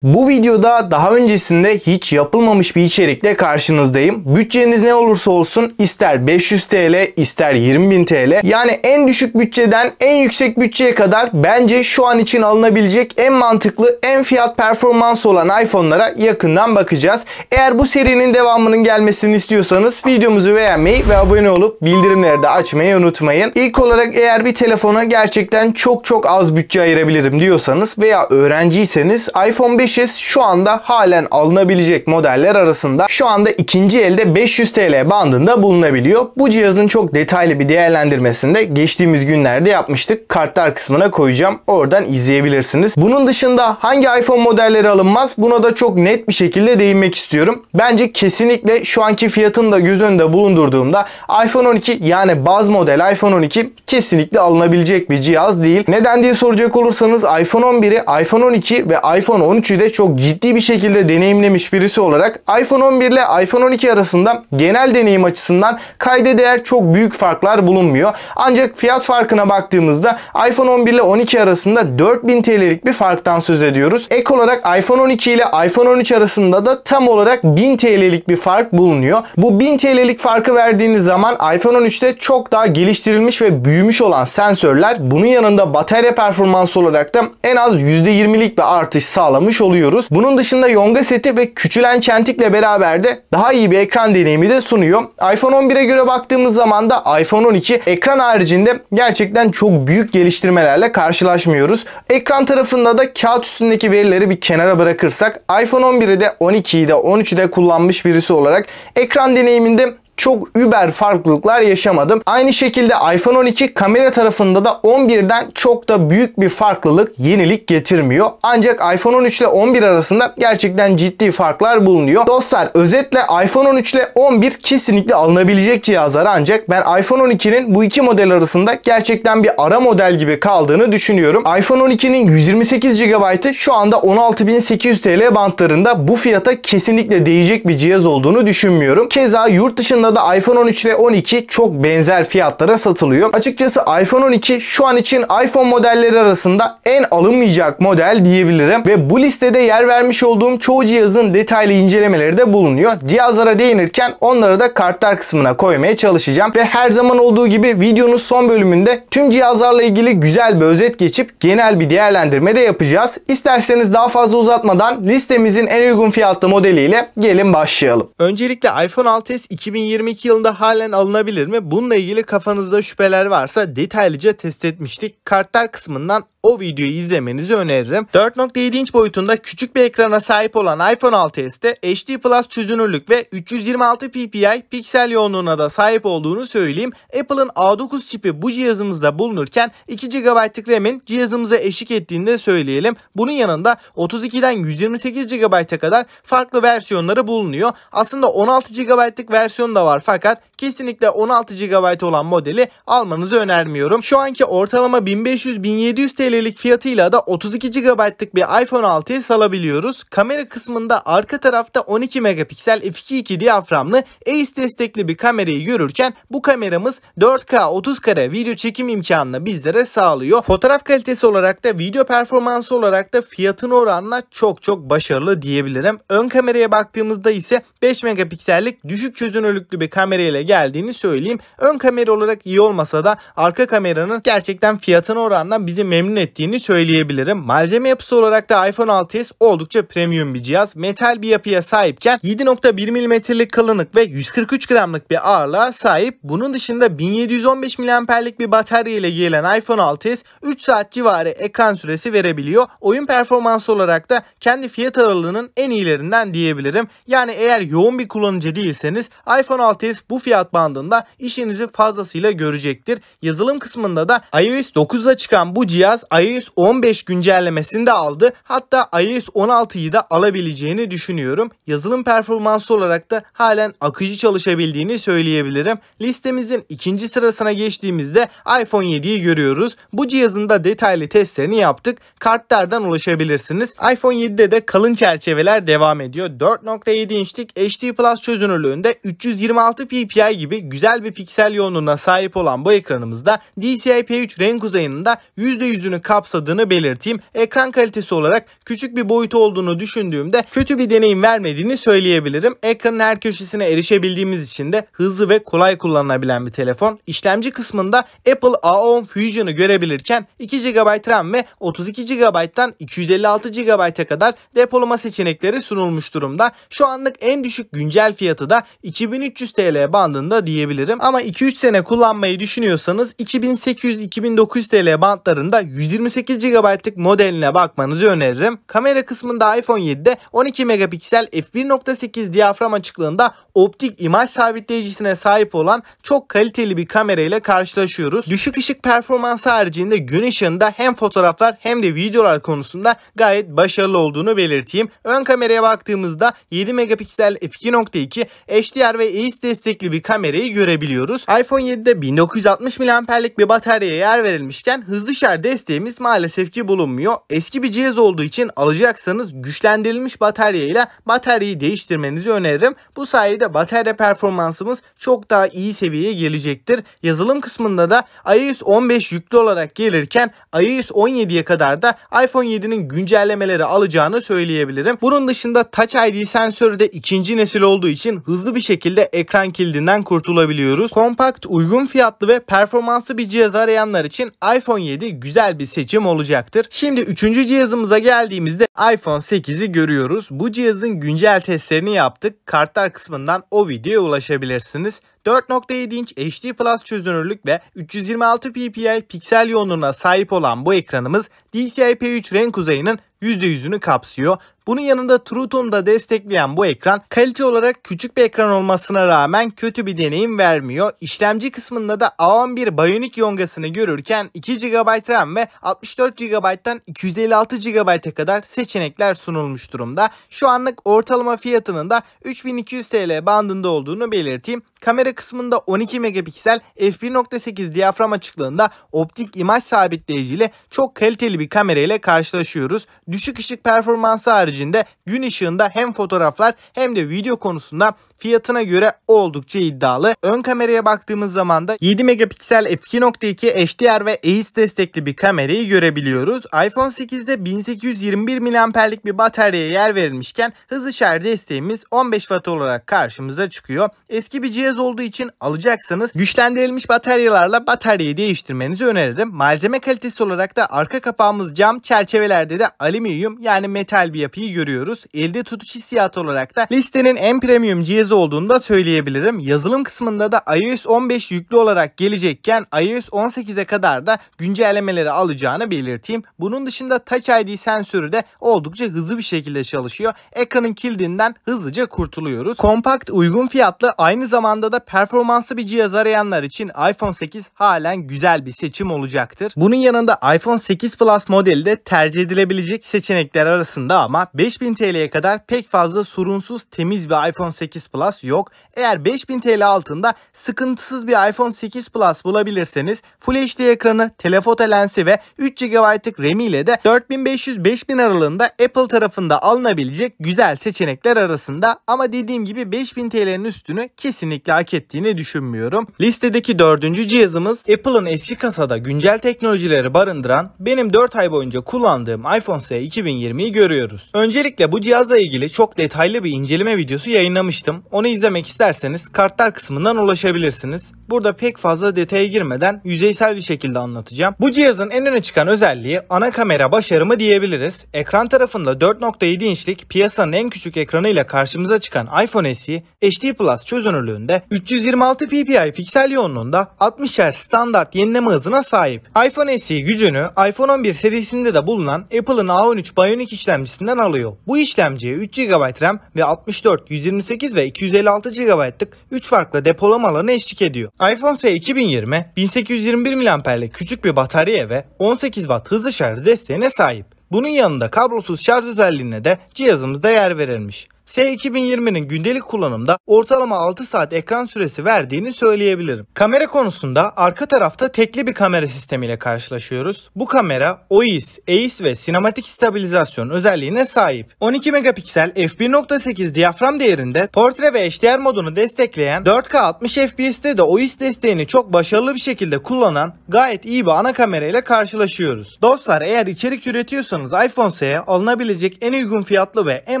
Bu videoda daha öncesinde hiç yapılmamış bir içerikle karşınızdayım. Bütçeniz ne olursa olsun, ister 500 TL ister 20.000 TL, yani en düşük bütçeden en yüksek bütçeye kadar bence şu an için alınabilecek en mantıklı, en fiyat performans olan iPhone'lara yakından bakacağız. Eğer bu serinin devamının gelmesini istiyorsanız videomuzu beğenmeyi ve abone olup bildirimleri de açmayı unutmayın. İlk olarak eğer bir telefona gerçekten çok az bütçe ayırabilirim diyorsanız veya öğrenciyseniz iPhone 5 şu anda halen alınabilecek modeller arasında. Şu anda ikinci elde 500 TL bandında bulunabiliyor. Bu cihazın çok detaylı bir değerlendirmesini de geçtiğimiz günlerde yapmıştık. Kartlar kısmına koyacağım. Oradan izleyebilirsiniz. Bunun dışında hangi iPhone modelleri alınmaz? Buna da çok net bir şekilde değinmek istiyorum. Bence kesinlikle şu anki fiyatını da göz önünde bulundurduğumda iPhone 12, yani baz model iPhone 12 kesinlikle alınabilecek bir cihaz değil. Neden diye soracak olursanız iPhone 11'i, iPhone 12 ve iPhone 13'ü de çok ciddi bir şekilde deneyimlemiş birisi olarak iPhone 11 ile iPhone 12 arasında genel deneyim açısından kayda değer çok büyük farklar bulunmuyor. Ancak fiyat farkına baktığımızda iPhone 11 ile 12 arasında 4000 TL'lik bir farktan söz ediyoruz. Ek olarak iPhone 12 ile iPhone 13 arasında da tam olarak 1000 TL'lik bir fark bulunuyor. Bu 1000 TL'lik farkı verdiğiniz zaman iPhone 13'te çok daha geliştirilmiş ve büyümüş olan sensörler, bunun yanında batarya performansı olarak da en az %20'lik bir artış sağlamış oluyoruz. Bunun dışında Yonga seti ve küçülen çentikle beraber de daha iyi bir ekran deneyimi de sunuyor. iPhone 11'e göre baktığımız zaman da iPhone 12 ekran haricinde gerçekten çok büyük geliştirmelerle karşılaşmıyoruz. Ekran tarafında da kağıt üstündeki verileri bir kenara bırakırsak iPhone 11'i de 12'yi de 13'ü de kullanmış birisi olarak ekran deneyiminde çok über farklılıklar yaşamadım. Aynı şekilde iPhone 12 kamera tarafında da 11'den çok da büyük bir farklılık, yenilik getirmiyor. Ancak iPhone 13 ile 11 arasında gerçekten ciddi farklar bulunuyor. Dostlar, özetle iPhone 13 ile 11 kesinlikle alınabilecek cihazlar, ancak ben iPhone 12'nin bu iki model arasında gerçekten bir ara model gibi kaldığını düşünüyorum. iPhone 12'nin 128 GB'ı şu anda 16.800 TL bantlarında, bu fiyata kesinlikle değecek bir cihaz olduğunu düşünmüyorum. Keza yurt dışında da iPhone 13 ile 12 çok benzer fiyatlara satılıyor. Açıkçası iPhone 12 şu an için iPhone modelleri arasında en alınmayacak model diyebilirim ve bu listede yer vermiş olduğum çoğu cihazın detaylı incelemeleri de bulunuyor. Cihazlara değinirken onları da kartlar kısmına koymaya çalışacağım ve her zaman olduğu gibi videonun son bölümünde tüm cihazlarla ilgili güzel bir özet geçip genel bir değerlendirme de yapacağız. İsterseniz daha fazla uzatmadan listemizin en uygun fiyatlı modeliyle gelin başlayalım. Öncelikle iPhone 6s 2022 yılında halen alınabilir mi? Bununla ilgili kafanızda şüpheler varsa detaylıca test etmiştik. Kartlar kısmından o videoyu izlemenizi öneririm. 4.7 inç boyutunda küçük bir ekrana sahip olan iPhone 6s'te HD Plus çözünürlük ve 326 ppi piksel yoğunluğuna da sahip olduğunu söyleyeyim. Apple'ın A9 çipi bu cihazımızda bulunurken 2 GB'lık RAM'in cihazımıza eşlik ettiğini de söyleyelim. Bunun yanında 32'den 128 GB'a kadar farklı versiyonları bulunuyor. Aslında 16 GB'lık versiyonu da var, fakat kesinlikle 16 GB olan modeli almanızı önermiyorum. Şu anki ortalama 1500-1700 TL'lik fiyatıyla da 32 GB'lık bir iPhone 6'yı alabiliyoruz. Kamera kısmında arka tarafta 12 megapiksel f2.2 diyaframlı AIS destekli bir kamerayı görürken bu kameramız 4K 30 kare video çekim imkanını bizlere sağlıyor. Fotoğraf kalitesi olarak da video performansı olarak da fiyatına oranla çok başarılı diyebilirim. Ön kameraya baktığımızda ise 5 megapiksellik düşük çözünürlüklü bir kamerayla geldiğini söyleyeyim. Ön kamera olarak iyi olmasa da arka kameranın gerçekten fiyatına oranla bizi memnun ettiğini söyleyebilirim. Malzeme yapısı olarak da iPhone 6s oldukça premium bir cihaz. Metal bir yapıya sahipken 7.1 mm'lik kalınlık ve 143 gramlık bir ağırlığa sahip. Bunun dışında 1715 mAh'lik bir batarya ile gelen iPhone 6s 3 saat civarı ekran süresi verebiliyor. Oyun performansı olarak da kendi fiyat aralığının en iyilerinden diyebilirim. Yani eğer yoğun bir kullanıcı değilseniz iPhone 6s bu fiyat bandında işinizi fazlasıyla görecektir. Yazılım kısmında da iOS 9'da çıkan bu cihaz iOS 15 güncellemesini de aldı. Hatta iOS 16'yı da alabileceğini düşünüyorum. Yazılım performansı olarak da halen akıcı çalışabildiğini söyleyebilirim. Listemizin ikinci sırasına geçtiğimizde iPhone 7'yi görüyoruz. Bu cihazın da detaylı testlerini yaptık. Kartlardan ulaşabilirsiniz. iPhone 7'de de kalın çerçeveler devam ediyor. 4.7 inçlik HD Plus çözünürlüğünde 326 ppi gibi güzel bir piksel yoğunluğuna sahip olan bu ekranımızda DCI-P3 renk uzayının da %100'ünü yüzünü kapsadığını belirteyim. Ekran kalitesi olarak küçük bir boyut olduğunu düşündüğümde kötü bir deneyim vermediğini söyleyebilirim. Ekranın her köşesine erişebildiğimiz için de hızlı ve kolay kullanılabilen bir telefon. İşlemci kısmında Apple A10 Fusion'u görebilirken 2 GB RAM ve 32 GB'dan 256 GB'a kadar depolama seçenekleri sunulmuş durumda. Şu anlık en düşük güncel fiyatı da 2300 TL bandında diyebilirim. Ama 2-3 sene kullanmayı düşünüyorsanız 2800-2900 TL bandlarında 128 GB'lık modeline bakmanızı öneririm. Kamera kısmında iPhone 7'de 12 megapiksel f1.8 diyafram açıklığında optik imaj sabitleyicisine sahip olan çok kaliteli bir kamera ile karşılaşıyoruz. Düşük ışık performansı haricinde gün ışığında hem fotoğraflar hem de videolar konusunda gayet başarılı olduğunu belirteyim. Ön kameraya baktığımızda 7 megapiksel f2.2 HDR ve EIS destekli bir kamerayı görebiliyoruz. iPhone 7'de 1960 mAh'lik bir bataryaya yer verilmişken hızlı şarj desteğimiz maalesef ki bulunmuyor. Eski bir cihaz olduğu için alacaksanız güçlendirilmiş bataryayla bataryayı değiştirmenizi öneririm. Bu sayede batarya performansımız çok daha iyi seviyeye gelecektir. Yazılım kısmında da iOS 15 yüklü olarak gelirken iOS 17'ye kadar da iPhone 7'nin güncellemeleri alacağını söyleyebilirim. Bunun dışında Touch ID sensörü de ikinci nesil olduğu için hızlı bir şekilde ekran kildinden kurtulabiliyoruz. Kompakt, uygun fiyatlı ve performanslı bir cihaz arayanlar için iPhone 7 güzel bir seçim olacaktır. Şimdi 3. cihazımıza geldiğimizde iPhone 8'i görüyoruz. Bu cihazın güncel testlerini yaptık. Kartlar kısmından o videoya ulaşabilirsiniz. 4.7 inç HD Plus çözünürlük ve 326 ppi piksel yoğunluğuna sahip olan bu ekranımız DCI-P3 renk uzayının %100'ünü kapsıyor. Bunun yanında True Tone'u da destekleyen bu ekran kalite olarak küçük bir ekran olmasına rağmen kötü bir deneyim vermiyor. İşlemci kısmında da A11 Bionic yongasını görürken 2 GB RAM ve 64 GB'dan 256 GB'a kadar seçenekler sunulmuş durumda. Şu anlık ortalama fiyatının da 3200 TL bandında olduğunu belirteyim. Kamera kısmında 12 megapiksel f1.8 diyafram açıklığında optik imaj sabitleyiciyle çok kaliteli bir kamera ile karşılaşıyoruz. Düşük ışık performansı haricinde gün ışığında hem fotoğraflar hem de video konusunda fiyatına göre oldukça iddialı. Ön kameraya baktığımız zaman da 7 megapiksel f2.2 HDR ve EIS destekli bir kamerayı görebiliyoruz. iPhone 8'de 1821 mAh'lik bir bataryaya yer verilmişken hızlı şarj desteğimiz 15 Watt olarak karşımıza çıkıyor. Eski bir cihaz olduğu için alacaksanız güçlendirilmiş bataryalarla bataryayı değiştirmenizi öneririm. Malzeme kalitesi olarak da arka kapağımız cam, çerçevelerde de alüminyum yani metal bir yapıyı görüyoruz. Elde tutuş hissiyatı olarak da listenin en premium cihazı olduğunu da söyleyebilirim. Yazılım kısmında da iOS 15 yüklü olarak gelecekken iOS 18'e kadar da güncellemeleri alacağını belirteyim. Bunun dışında Touch ID sensörü de oldukça hızlı bir şekilde çalışıyor. Ekranın kildinden hızlıca kurtuluyoruz. Kompakt, uygun fiyatlı, aynı zamanda da performanslı bir cihaz arayanlar için iPhone 8 halen güzel bir seçim olacaktır. Bunun yanında iPhone 8 Plus modeli de tercih edilebilecek seçenekler arasında ama 5000 TL'ye kadar pek fazla sorunsuz temiz bir iPhone 8 Plus yok. Eğer 5000 TL altında sıkıntısız bir iPhone 8 Plus bulabilirseniz Full HD ekranı, telefoto lensi ve 3 GB'lık RAM ile de 4500-5000 aralığında Apple tarafında alınabilecek güzel seçenekler arasında, ama dediğim gibi 5000 TL'nin üstünü kesinlikle hak ettiğini düşünmüyorum. Listedeki 4. cihazımız Apple'ın eski kasada güncel teknolojileri barındıran, benim 4 ay boyunca kullandığım iPhone SE 2020'yi görüyoruz. Öncelikle bu cihazla ilgili çok detaylı bir inceleme videosu yayınlamıştım. Onu izlemek isterseniz kartlar kısmından ulaşabilirsiniz. Burada pek fazla detaya girmeden yüzeysel bir şekilde anlatacağım. Bu cihazın en öne çıkan özelliği ana kamera başarımı diyebiliriz. Ekran tarafında 4.7 inçlik piyasanın en küçük ekranıyla karşımıza çıkan iPhone SE HD Plus çözünürlüğünde 326 ppi piksel yoğunluğunda 60 Hz standart yenileme hızına sahip. iPhone SE gücünü iPhone 11 serisinde de bulunan Apple'ın A13 Bionic işlemcisinden alıyor. Bu işlemciye 3 GB RAM ve 64, 128 ve 256 GB'lık 3 farklı depolama alanı eşlik ediyor. iPhone SE 2020 1821 mAh'lik küçük bir bataryaya ve 18 Watt hızlı şarj desteğine sahip. Bunun yanında kablosuz şarj özelliğine de cihazımızda yer verilmiş. S2020'nin gündelik kullanımda ortalama 6 saat ekran süresi verdiğini söyleyebilirim. Kamera konusunda arka tarafta tekli bir kamera sistemiyle karşılaşıyoruz. Bu kamera OIS, EIS ve sinematik stabilizasyon özelliğine sahip. 12 megapiksel f1.8 diyafram değerinde portre ve HDR modunu destekleyen 4K 60 FPS'te de OIS desteğini çok başarılı bir şekilde kullanan gayet iyi bir ana kamera ile karşılaşıyoruz. Dostlar, eğer içerik üretiyorsanız iPhone SE alınabilecek en uygun fiyatlı ve en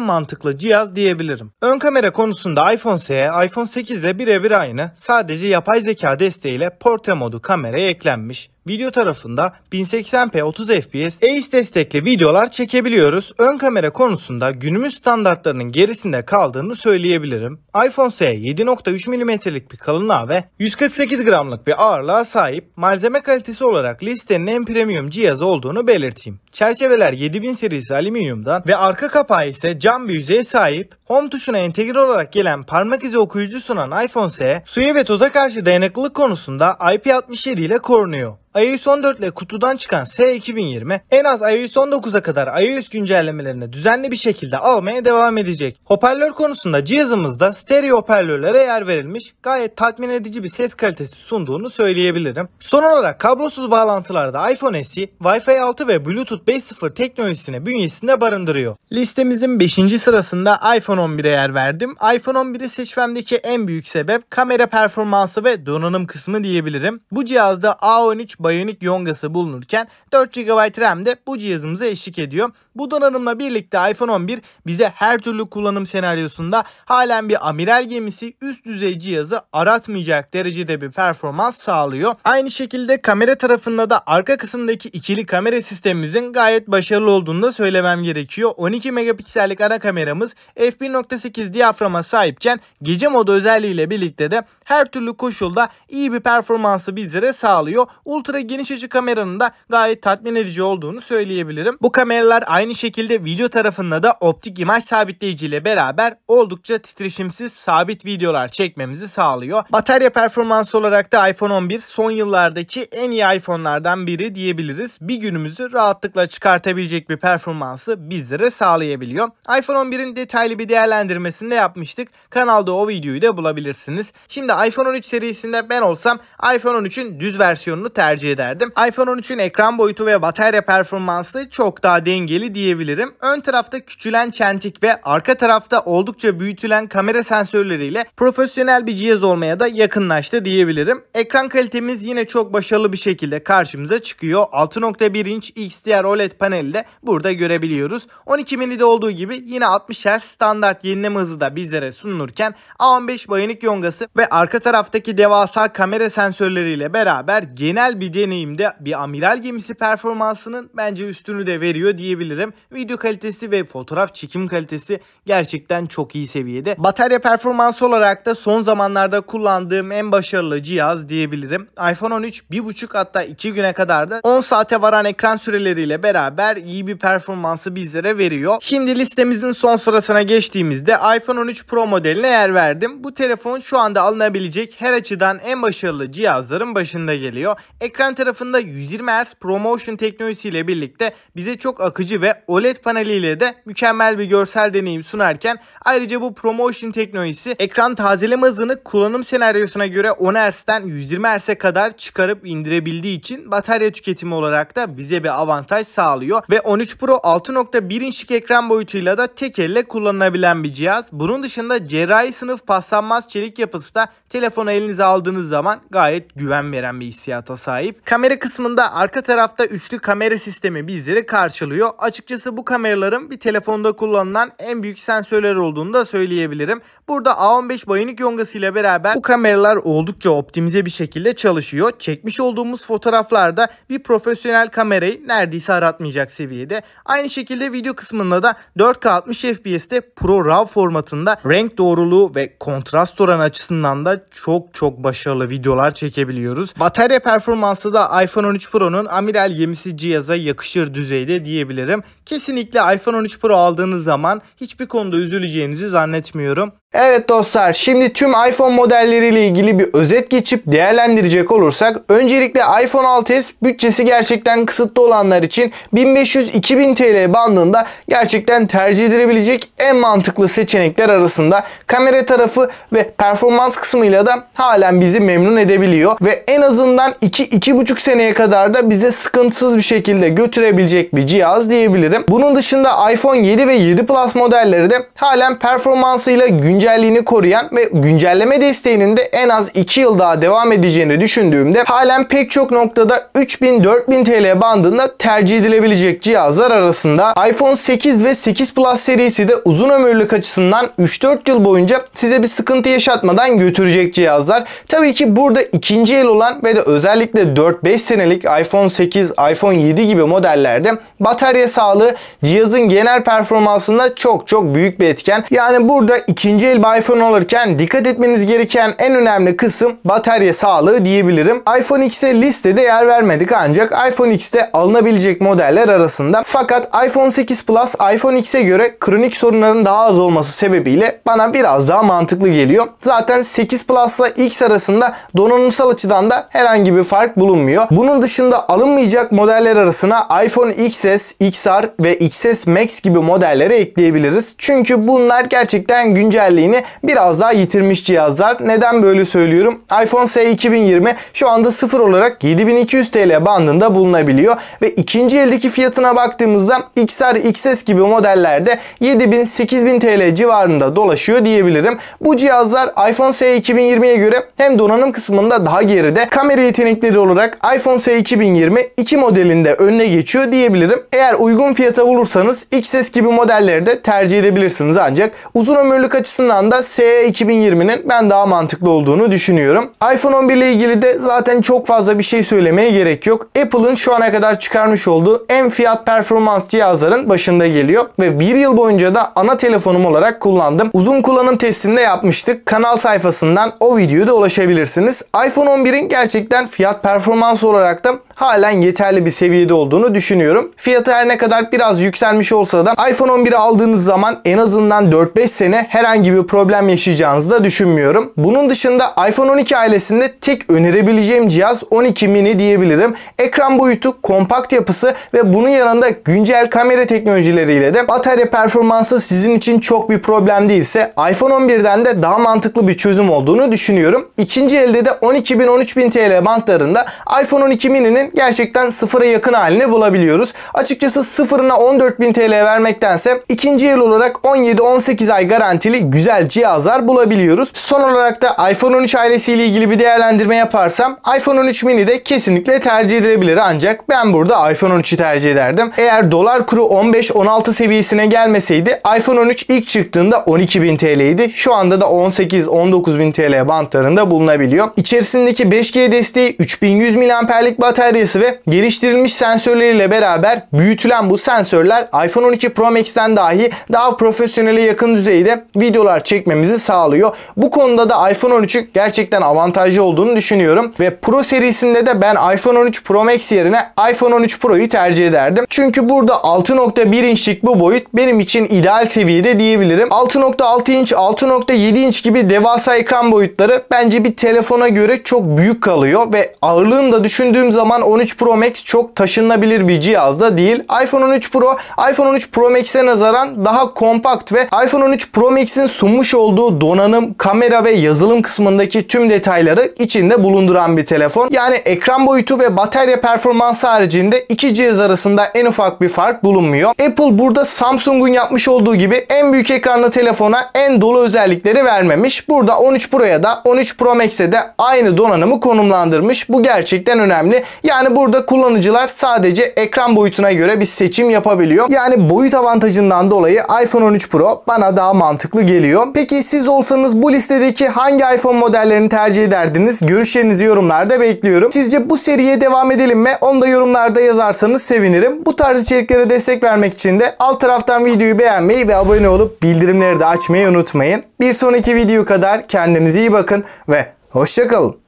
mantıklı cihaz diyebilirim. Ön kamera konusunda iPhone SE, iPhone 8 ile birebir aynı, sadece yapay zeka desteğiyle portre modu kameraya eklenmiş. Video tarafında 1080p 30 fps EIS destekli videolar çekebiliyoruz. Ön kamera konusunda günümüz standartlarının gerisinde kaldığını söyleyebilirim. iPhone SE 7.3 mm'lik bir kalınlığa ve 148 gramlık bir ağırlığa sahip. Malzeme kalitesi olarak listenin en premium cihazı olduğunu belirteyim. Çerçeveler 7000 serisi alüminyumdan ve arka kapağı ise cam bir yüzeye sahip. Home tuşuna entegre olarak gelen parmak izi okuyucu sunan iPhone SE, suya ve toza karşı dayanıklılık konusunda IP67 ile korunuyor. iOS 14 ile kutudan çıkan S2020 en az iOS 19'a kadar iOS güncellemelerini düzenli bir şekilde almaya devam edecek. Hoparlör konusunda cihazımızda stereo hoparlörlere yer verilmiş, gayet tatmin edici bir ses kalitesi sunduğunu söyleyebilirim. Son olarak kablosuz bağlantılarda iPhone SE, Wi-Fi 6 ve Bluetooth 5.0 teknolojisini bünyesinde barındırıyor. Listemizin 5. sırasında iPhone 11'e yer verdim. iPhone 11'i seçmemdeki en büyük sebep kamera performansı ve donanım kısmı diyebilirim. Bu cihazda A13 Bionic yongası bulunurken 4 GB RAM de bu cihazımıza eşlik ediyor. Bu donanımla birlikte iPhone 11 bize her türlü kullanım senaryosunda halen bir amiral gemisi üst düzey cihazı aratmayacak derecede bir performans sağlıyor. Aynı şekilde kamera tarafında da arka kısımdaki ikili kamera sistemimizin gayet başarılı olduğunu da söylemem gerekiyor. 12 megapiksellik ana kameramız f1.8 diyaframa sahipken gece modu özelliğiyle birlikte de her türlü koşulda iyi bir performansı bizlere sağlıyor. Ultra geniş açı kameranın da gayet tatmin edici olduğunu söyleyebilirim. Bu kameralar aynı şekilde video tarafında da optik imaj sabitleyici ile beraber oldukça titreşimsiz sabit videolar çekmemizi sağlıyor. Batarya performansı olarak da iPhone 11 son yıllardaki en iyi iPhone'lardan biri diyebiliriz. Bir günümüzü rahatlıkla çıkartabilecek bir performansı bizlere sağlayabiliyor. iPhone 11'in detaylı bir değerlendirmesini de yapmıştık. Kanalda o videoyu da bulabilirsiniz. Şimdi iPhone 13 serisinde ben olsam iPhone 13'ün düz versiyonunu tercih ederdim. iPhone 13'ün ekran boyutu ve batarya performansı çok daha dengeli diyebilirim. Ön tarafta küçülen çentik ve arka tarafta oldukça büyütülen kamera sensörleriyle profesyonel bir cihaz olmaya da yakınlaştı diyebilirim. Ekran kalitemiz yine çok başarılı bir şekilde karşımıza çıkıyor. 6.1 inç XDR OLED paneli de burada görebiliyoruz. 12 mini'de olduğu gibi yine 60 Hz standart yenileme hızı da bizlere sunulurken A15 Bionic yongası ve arka taraftaki devasa kamera sensörleriyle beraber genel bir deneyimde bir amiral gemisi performansının bence üstünü de veriyor diyebilirim. Video kalitesi ve fotoğraf çekim kalitesi gerçekten çok iyi seviyede. Batarya performansı olarak da son zamanlarda kullandığım en başarılı cihaz diyebilirim. iPhone 13 1,5 hatta 2 güne kadar da 10 saate varan ekran süreleriyle beraber iyi bir performansı bizlere veriyor. Şimdi listemizin son sırasına geçtiğimizde iPhone 13 Pro modeline yer verdim. Bu telefon şu anda alınabilecek her açıdan en başarılı cihazların başında geliyor. Ekran tarafında 120 Hz ProMotion teknolojisiyle birlikte bize çok akıcı ve OLED paneliyle de mükemmel bir görsel deneyim sunarken ayrıca bu ProMotion teknolojisi ekran tazeleme hızını kullanım senaryosuna göre 10 Hz'den 120 Hz'e kadar çıkarıp indirebildiği için batarya tüketimi olarak da bize bir avantaj sağlıyor ve 13 Pro 6.1 inçlik ekran boyutuyla da tek elle kullanılabilen bir cihaz. Bunun dışında cerrahi sınıf paslanmaz çelik yapısı da telefonu elinize aldığınız zaman gayet güven veren bir hissiyata sahip. Kamera kısmında arka tarafta üçlü kamera sistemi bizleri karşılıyor. Açıkçası bu kameraların bir telefonda kullanılan en büyük sensörler olduğunu da söyleyebilirim. Burada A15 Bionic yongası ile beraber bu kameralar oldukça optimize bir şekilde çalışıyor. Çekmiş olduğumuz fotoğraflarda bir profesyonel kamerayı neredeyse aratmayacak seviyede. Aynı şekilde video kısmında da 4K 60 FPS'te Pro RAW formatında renk doğruluğu ve kontrast oranı açısından da çok başarılı videolar çekebiliyoruz. Batarya performansı da iPhone 13 Pro'nun amiral gemisi cihaza yakışır düzeyde diyebilirim. Kesinlikle iPhone 13 Pro aldığınız zaman hiçbir konuda üzüleceğinizi zannetmiyorum. Evet dostlar, şimdi tüm iPhone modelleriyle ilgili bir özet geçip değerlendirecek olursak öncelikle iPhone 6s bütçesi gerçekten kısıtlı olanlar için 1500-2000 TL bandında gerçekten tercih edilebilecek en mantıklı seçenekler arasında. Kamera tarafı ve performans kısmıyla da halen bizi memnun edebiliyor ve en azından 2-2,5 seneye kadar da bize sıkıntısız bir şekilde götürebilecek bir cihaz diyebilirim. Bunun dışında iPhone 7 ve 7 Plus modelleri de halen performansıyla güncelliğini koruyan ve güncelleme desteğinin de en az 2 yıl daha devam edeceğini düşündüğümde halen pek çok noktada 3000-4000 TL bandında tercih edilebilecek cihazlar arasında. iPhone 8 ve 8 Plus serisi de uzun ömürlük açısından 3-4 yıl boyunca size bir sıkıntı yaşatmadan götürecek cihazlar. Tabii ki burada ikinci el olan ve de özellikle 4-5 senelik iPhone 8, iPhone 7 gibi modellerde batarya sağlığı cihazın genel performansında çok büyük bir etken. Yani burada ikinci el bir iPhone alırken dikkat etmeniz gereken en önemli kısım batarya sağlığı diyebilirim. iPhone X'e listede yer vermedik ancak iPhone X'te alınabilecek modeller arasında. Fakat iPhone 8 Plus iPhone X'e göre kronik sorunların daha az olması sebebiyle bana biraz daha mantıklı geliyor. Zaten 8 Plus ile X arasında donanımsal açıdan da herhangi bir fark bulunmuyor. Bunun dışında alınmayacak modeller arasına iPhone XS, XR ve XS Max gibi modelleri ekleyebiliriz. Çünkü bunlar gerçekten güncelliğini biraz daha yitirmiş cihazlar. Neden böyle söylüyorum? iPhone SE 2020 şu anda sıfır olarak 7200 TL bandında bulunabiliyor ve ikinci eldeki fiyatına baktığımızda XR, XS gibi modellerde 7000-8000 TL civarında dolaşıyor diyebilirim. Bu cihazlar iPhone SE 2020'ye göre hem donanım kısmında daha geride, kamera yetenekleri olarak iPhone SE 2020 iki modelinde önüne geçiyor diyebilirim. Eğer uygun fiyata bulursanız XS gibi modelleri de tercih edebilirsiniz ancak uzun ömürlük açısından da SE 2020'nin ben daha mantıklı olduğunu düşünüyorum. iPhone 11 ile ilgili de zaten çok fazla bir şey söylemeye gerek yok. Apple'ın şu ana kadar çıkarmış olduğu en fiyat performans cihazların başında geliyor ve bir yıl boyunca da ana telefonum olarak kullandım. Uzun kullanım testinde yapmıştık. Kanal sayfasından o videoya da ulaşabilirsiniz. iPhone 11'in gerçekten fiyat performans olarak da halen yeterli bir seviyede olduğunu düşünüyorum. Fiyatı her ne kadar biraz yükselmiş olsa da iPhone 11'i aldığınız zaman en azından 4-5 sene herhangi bir problem yaşayacağınızı da düşünmüyorum. Bunun dışında iPhone 12 ailesinde tek önerebileceğim cihaz 12 mini diyebilirim. Ekran boyutu, kompakt yapısı ve bunun yanında güncel kamera teknolojileriyle de batarya performansı sizin için çok bir problem değilse iPhone 11'den de daha mantıklı bir çözüm olduğunu düşünüyorum. İkinci elde de 12.000-13.000 TL bantlarında iPhone 12 mini'nin gerçekten sıfıra yakın halini bulabiliyoruz. Açıkçası sıfırına 14.000 TL vermektense ikinci el olarak 17-18 ay garantili güzel cihazlar bulabiliyoruz. Son olarak da iPhone 13 ailesiyle ilgili bir değerlendirme yaparsam iPhone 13 mini de kesinlikle tercih edilebilir ancak ben burada iPhone 13'ü tercih ederdim. Eğer dolar kuru 15-16 seviyesine gelmeseydi iPhone 13 ilk çıktığında 12.000 TL'ydi. Şu anda da 18-19.000 TL bantlarında bulunabiliyor. İçerisindeki 5G desteği, 3100 mAh'lik bataryası ve geliştirilmiş sensörleriyle beraber büyütülen bu sensörler iPhone 12 Pro Max'ten dahi daha profesyonele yakın düzeyde videolar çekmemizi sağlıyor. Bu konuda da iPhone 13'ü gerçekten avantajlı olduğunu düşünüyorum ve Pro serisinde de ben iPhone 13 Pro Max yerine iPhone 13 Pro'yu tercih ederdim. Çünkü burada 6.1 inçlik bu boyut benim için ideal seviyede diyebilirim. 6.6 inç, 6.7 inç gibi devasa ekran boyutları bence bir telefona göre çok büyük kalıyor ve ağırlığını da düşündüğüm zaman 13 Pro Max çok taşınabilir bir cihaz da değil. iPhone 13 Pro, iPhone 13 Pro Max'e nazaran daha kompakt ve iPhone 13 Pro Max'in sunmuş olduğu donanım, kamera ve yazılım kısmındaki tüm detayları içinde bulunduran bir telefon. Yani ekran boyutu ve batarya performansı haricinde iki cihaz arasında en ufak bir fark bulunmuyor. Apple burada Samsung'un yapmış olduğu gibi en büyük ekranlı telefona en dolu özellikleri vermemiş. Burada 13 Pro'ya da 13 Pro Max'e de aynı donanımı konumlandırmış. Bu gerçekten önemli. Yani burada kullanıcılar sadece ekran boyutuna göre bir seçim yapabiliyor. Yani boyut avantajından dolayı iPhone 13 Pro bana daha mantıklı geliyor. Peki siz olsanız bu listedeki hangi iPhone modellerini tercih ederdiniz? Görüşlerinizi yorumlarda bekliyorum. Sizce bu seriye devam edelim mi? Onu da yorumlarda yazarsanız sevinirim. Bu tarz içeriklere destek vermek için de alt taraftan videoyu beğenmeyi ve abone olup bildirimleri de açmayı unutmayın. Bir sonraki video kadar kendinize iyi bakın ve hoşça kalın.